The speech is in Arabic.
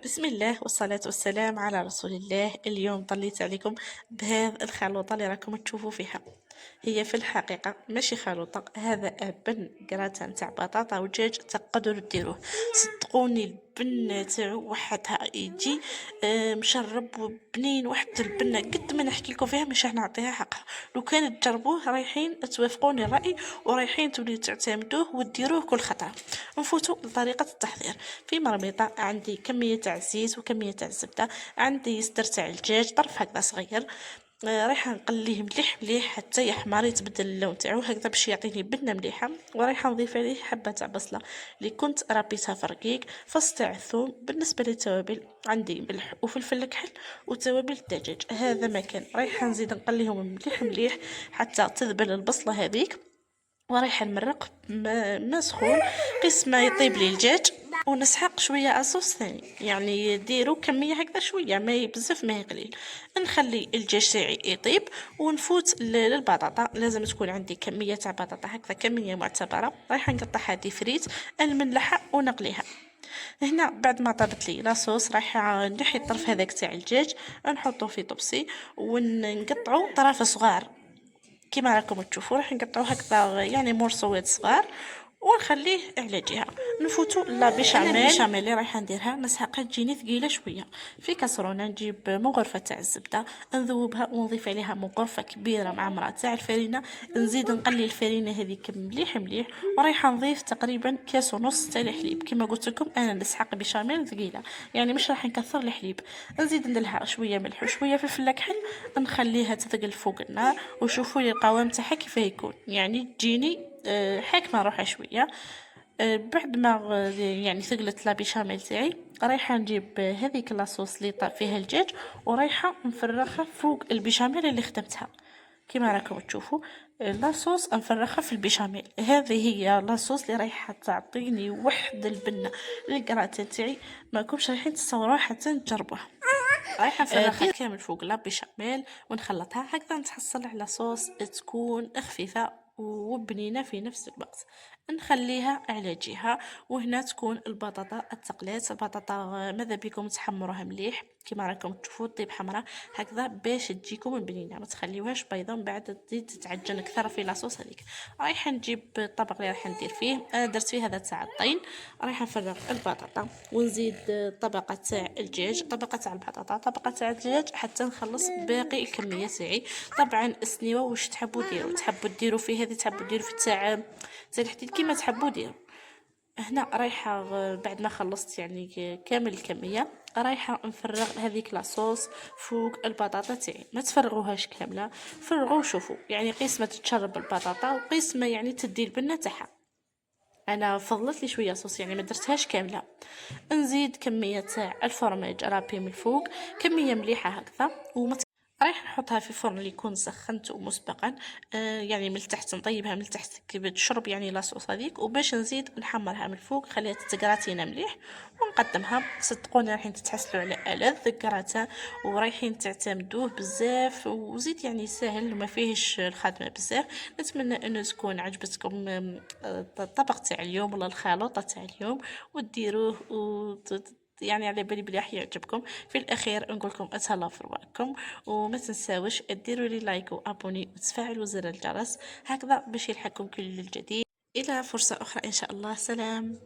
بسم الله والصلاة والسلام على رسول الله. اليوم طليت عليكم بهذه الخلوطة اللي راكم تشوفوا فيها. هي في الحقيقة ماشي خلوطة، هذا بن كراتان تاع بطاطا ودجاج تقدروا ديروه. صدقوني البن تاعو وحدها يجي مشرب وبنين. واحد البنة قد ما نحكي لكم فيها مش راح نعطيها حقها. لو كان تجربوه رايحين توافقوني الرأي ورايحين توليو تعتمدوه وديروه كل خطرة. نفوتوا لطريقة التحضير. في مرميطة عندي كمية تاع الزيت وكمية تاع الزبدة، عندي صدر تاع الدجاج طرف هكذا صغير. رايحه نقليه مليح مليح حتى يحمر يتبدل اللون تاعو هكذا باش يعطيني بنه مليحه. ورايحه نضيف عليه حبه تاع بصله اللي كنت ربيتها في رقيق، فص تاع الثوم. بالنسبه للتوابل عندي ملح وفلفل كحل وتوابل الدجاج. هذا مكان رايحه نزيد نقليهم مليح مليح حتى تذبل البصله هذيك. ورايحه نمرق ما سخون قيس ما يطيب لي الدجاج، ونسحق شويه اصوص ثاني. يعني ديروا كميه هكذا شويه، ما بزاف ما قليل. نخلي الدجاج تاعي يطيب ونفوت للبطاطا. لازم تكون عندي كميه تاع بطاطا هكذا كميه معتبره. رايحه نقطعها دي فريت نملحها ونقليها. هنا بعد ما طابت لي لاصوص رايحه نحي الطرف هذاك تاع الدجاج نحطه في طبسي ونقطعو طرف صغار كيما راكم تشوفوا. راح نقطعو هكذا يعني مرصوات صغار ونخليه على جهه. نفوتوا لا بيشاميل. البيشاميل اللي رايحه نديرها نسحقها تجيني ثقيله شويه. في كاسرونه نجيب مغرفه تاع الزبده نذوبها ونضيف عليها مغرفه كبيره معمره تاع الفرينه. نزيد نقلي الفرينه هذيك مليح مليح. ورايحه نضيف تقريبا كاس ونص تاع الحليب. كما قلت لكم انا نسحق بيشاميل ثقيله، يعني مش راح نكثر الحليب. نزيد ندلها شويه ملح وشويه فلفل كحل. نخليها تثقل فوق النار وشوفوا لي القوام تاعها كيف يكون، يعني تجيني حاكمه روحها شويه. بعد ما يعني ثقلت لا بيشاميل تاعي رايحه نجيب هذيك لاصوص اللي طاب فيها الدجاج ورايحه نفرغها فوق البيشاميل اللي خدمتها. كما راكم تشوفوا لاصوص نفرغها في البيشاميل. هذه هي لاصوص اللي رايحه تعطيني وحد البنه للكراتين تاعي. ماكمش رايحين تصوروها حتى تجربوها. رايحه نفرغها كامل فوق لا بيشاميل ونخلطها هكذا نتحصل على صوص تكون خفيفه وبنينه في نفس الوقت. نخليها على جهه. وهنا تكون البطاطا التقلات. البطاطا ماذا بكم تحمروها مليح كما راكم تشوفوا طيب حمراء هكذا باش تجيكم بنينه، ما تخليوهاش بيضه من بعد تزيد تتعجن اكثر في لاصوص هذيك. رايحه نجيب الطبق اللي راح ندير فيه. انا درت فيه هذا تاع الطين. رايحه نفرغ البطاطا ونزيد طبقه تاع الدجاج، طبقه تاع البطاطا، طبقه تاع الدجاج حتى نخلص باقي الكميه تاعي. طبعا السنيوه واش تحبوا ديروا فيه هذه، تحبوا ديروا في تاع الحديد كيما تحبوا ديروا. هنا رايحه بعد ما خلصت يعني كامل الكميه رايحه نفرغ هذيك لاصوص فوق البطاطا تاعي. ما تفرغوهاش كامله، فرغوا شوفوا يعني قيس ما تتشرب البطاطا وقيس ما يعني تدي البنه تاعها. انا فضلت لي شويه صوص يعني ما درتهاش كامله. نزيد كميه تاع الفرماج رابي من فوق كميه مليحه هكذا. رايح نحطها في فرن اللي يكون سخنته مسبقا. يعني من التحت نطيبها من التحت كي تشرب يعني لاصوص هذيك. وباش نزيد نحمرها من فوق خليها تتقراتينا مليح ونقدمها. صدقوني رايحين تتحصلوا على ألذ كراتان ورايحين تعتمدوه بزاف. وزيد يعني سهل وما فيهش الخدمه بزاف. نتمنى انه تكون عجبتكم الطبق تاع اليوم ولا الخلطه تاع اليوم وديروه يعني على بالي بلي راح يعجبكم. في الاخير نقولكم اتهلا في رواقكم وما تنساوش ديروا لي لايك وابوني وتفعلوا زر الجرس هكذا باش يلحقكم كل الجديد. الى فرصة اخرى ان شاء الله. سلام.